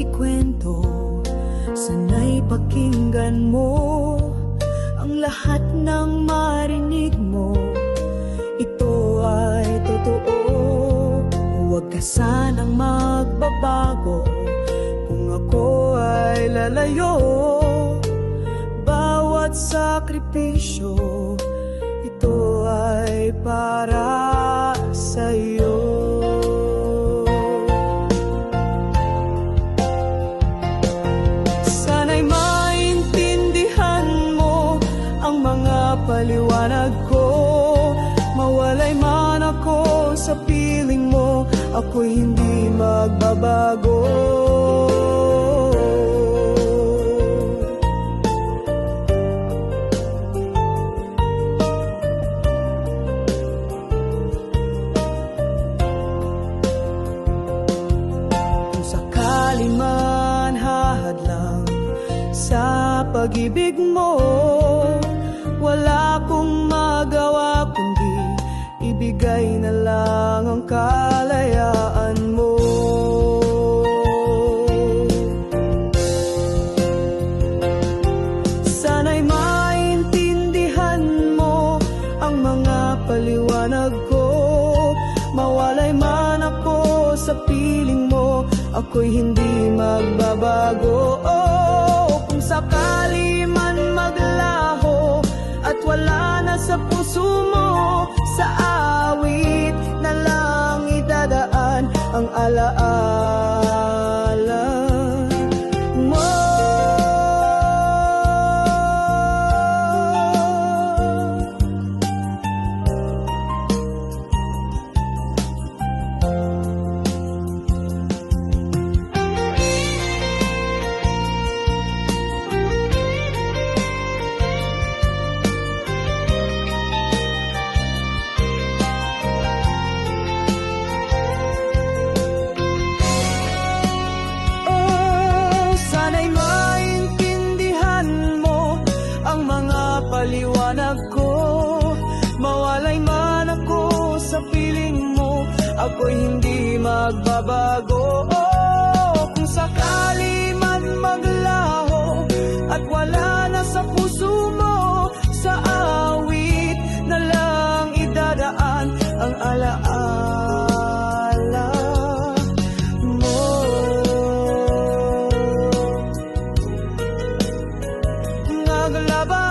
ikwento, sana'y pakinggan mo ang lahat ng marinig mo. Ito ay totoo, huwag ka sanang magbabago. Kung ako ay lalayo, bawat sakripisyo, ito ay para sa'yo. Sana'y maintindihan mo ang mga paliwanag ko. Mawalay man ako sa piling mo, ako'y hindi magbabago. Kung sakali man hahadlang sa pag-ibig mo, wala akong magawa kundi ibigay na lang ang kalayaan mo. Sana'y maintindihan mo ang mga paliwanag ko. Mawalay man ako sa piling mo, ako'y hindi magbabago. Oh, kung sakali man maglaho at wala na sa puso mo, sa awit na lang idadaan ang alaala mo. Paliwanag ko, mawalay man ako sa piling mo, ako'y hindi magbabago. Oh, kung sakali man maglaho at wala na sa puso mo, sa awit na lang idadaan ang alaala mo. Naglaba